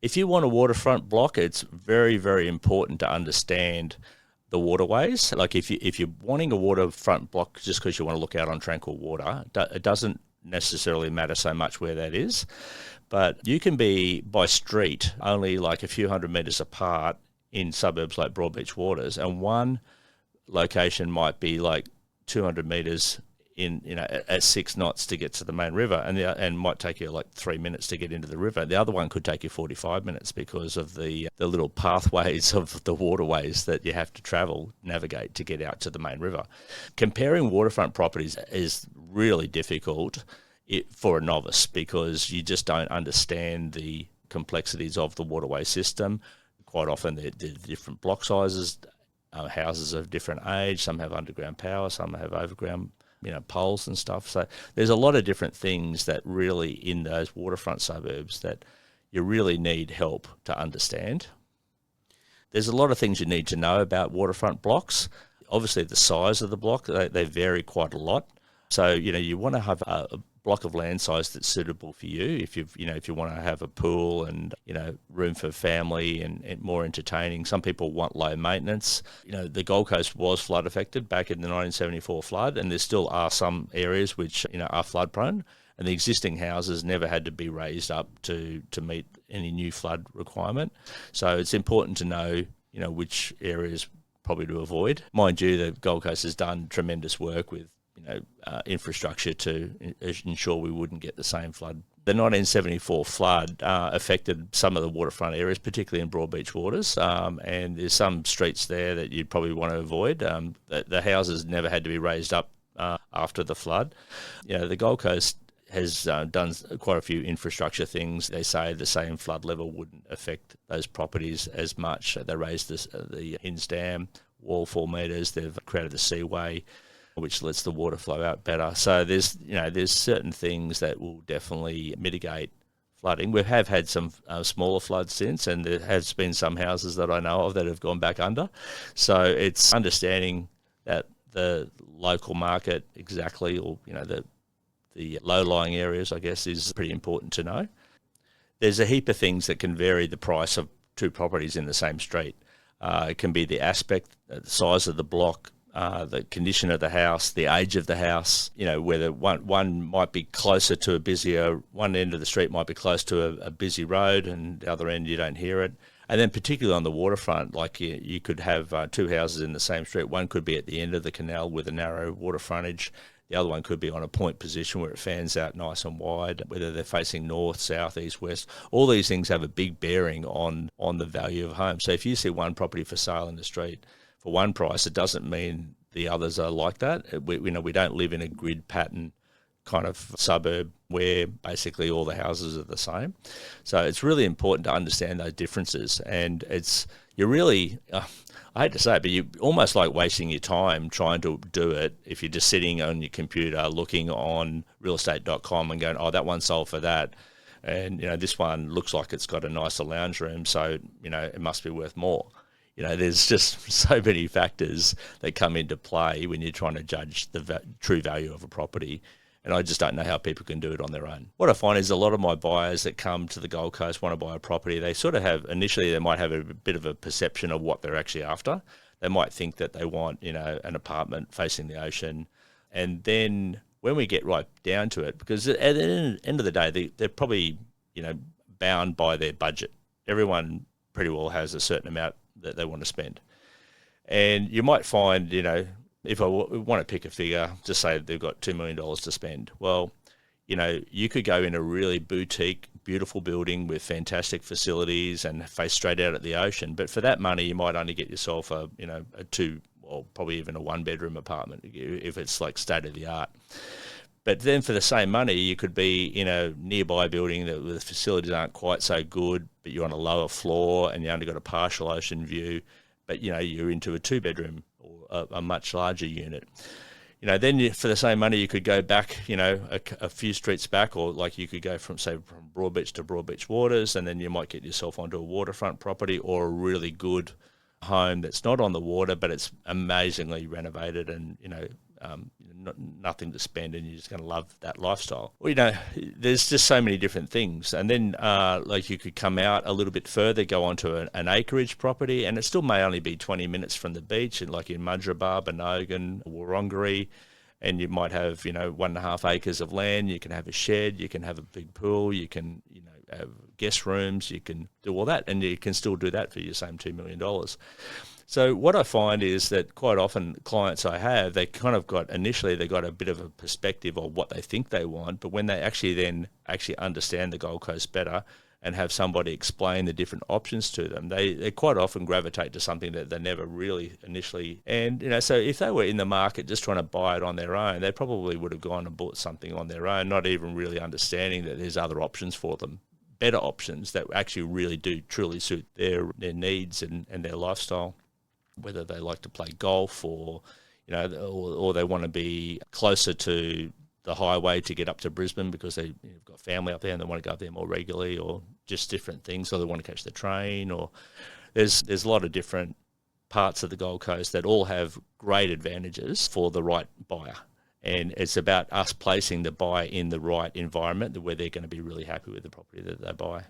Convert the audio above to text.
If you want a waterfront block, it's very, very important to understand the waterways. Like if you're wanting a waterfront block just because you want to look out on tranquil water, it doesn't necessarily matter so much where that is. But you can be by street only like a few hundred metres apart in suburbs like Broadbeach Waters, and one location might be like 200 metres in, at 6 knots to get to the main river, and might take you like 3 minutes to get into the river. The other one could take you 45 minutes because of the little pathways of the waterways that you have to navigate to get out to the main river. Comparing waterfront properties is really difficult for a novice because you just don't understand the complexities of the waterway system. Quite often they're different block sizes, houses of different age. Some have underground power, some have overground poles and stuff. So there's a lot of different things that really in those waterfront suburbs that you really need help to understand. There's a lot of things you need to know about waterfront blocks. Obviously the size of the block, they vary quite a lot. So, you want to have a block of land size that's suitable for you. If you want to have a pool and, room for family and more entertaining. Some people want low maintenance. The Gold Coast was flood affected back in the 1974 flood, and there still are some areas which, are flood prone, and the existing houses never had to be raised up to meet any new flood requirement. So it's important to know, which areas probably to avoid. Mind you, the Gold Coast has done tremendous work with infrastructure to ensure we wouldn't get the same flood. The 1974 flood affected some of the waterfront areas, particularly in Broadbeach Waters, and there's some streets there that you'd probably want to avoid. The houses never had to be raised up after the flood. The Gold Coast has done quite a few infrastructure things. They say the same flood level wouldn't affect those properties as much. They raised the Hinds Dam wall 4 metres. They've created the seaway, which lets the water flow out better. So there's certain things that will definitely mitigate flooding. We have had some smaller floods since, and there has been some houses that I know of that have gone back under. So it's understanding that the local market exactly, or the low-lying areas, I guess, is pretty important to know. There's a heap of things that can vary the price of two properties in the same street. It can be the aspect, the size of the block, the condition of the house, the age of the house, whether one might be closer to one end of the street might be close to a busy road, and the other end you don't hear it. And then particularly on the waterfront, like you could have two houses in the same street. One could be at the end of the canal with a narrow water frontage. The other one could be on a point position where it fans out nice and wide, whether they're facing north, south, east, west. All these things have a big bearing on the value of a home. So if you see one property for sale in the street for one price, it doesn't mean the others are like that. We don't live in a grid pattern kind of suburb where basically all the houses are the same. So it's really important to understand those differences. And you're really, I hate to say it, but you're almost like wasting your time trying to do it if you're just sitting on your computer looking on realestate.com and going, oh, that one sold for that. And, this one looks like it's got a nicer lounge room, so, it must be worth more. There's just so many factors that come into play when you're trying to judge the true value of a property. And I just don't know how people can do it on their own. What I find is a lot of my buyers that come to the Gold Coast want to buy a property, they sort of have, initially they might have a bit of a perception of what they're actually after. They might think that they want, an apartment facing the ocean. And then when we get right down to it, because at the end of the day, they're probably, bound by their budget. Everyone pretty well has a certain amount that they want to spend. And you might find, if I want to pick a figure, just say they've got $2 million to spend. Well, you could go in a really boutique, beautiful building with fantastic facilities and face straight out at the ocean. But for that money, you might only get yourself a two, or probably even a one-bedroom apartment if it's like state of the art. But then for the same money, you could be in a nearby building that the facilities aren't quite so good, but you're on a lower floor and you only got a partial ocean view, but you're into a two-bedroom or a much larger unit. Then for the same money, you could go back, a few streets back, or like you could go from Broadbeach to Broadbeach Waters, and then you might get yourself onto a waterfront property or a really good home that's not on the water, but it's amazingly renovated and, nothing to spend, and you're just going to love that lifestyle. Well, there's just so many different things. And then like you could come out a little bit further, go onto an acreage property, and it still may only be 20 minutes from the beach, and like in Mudgeeraba, Benogan, Wurrunggeri, and you might have 1.5 acres of land. You can have a shed, you can have a big pool, you can have guest rooms, you can do all that, and you can still do that for your same $2 million. So what I find is that quite often clients I have, they kind of initially they got a bit of a perspective of what they think they want, but when they actually understand the Gold Coast better and have somebody explain the different options to them, they quite often gravitate to something that they never really initially. And so if they were in the market just trying to buy it on their own, they probably would have gone and bought something on their own, not even really understanding that there's other options for them, better options that actually really do truly suit their needs and their lifestyle. Whether they like to play golf or they want to be closer to the highway to get up to Brisbane because they've got family up there and they want to go up there more regularly, or just different things, or they want to catch the train, or there's a lot of different parts of the Gold Coast that all have great advantages for the right buyer. And it's about us placing the buyer in the right environment where they're going to be really happy with the property that they buy.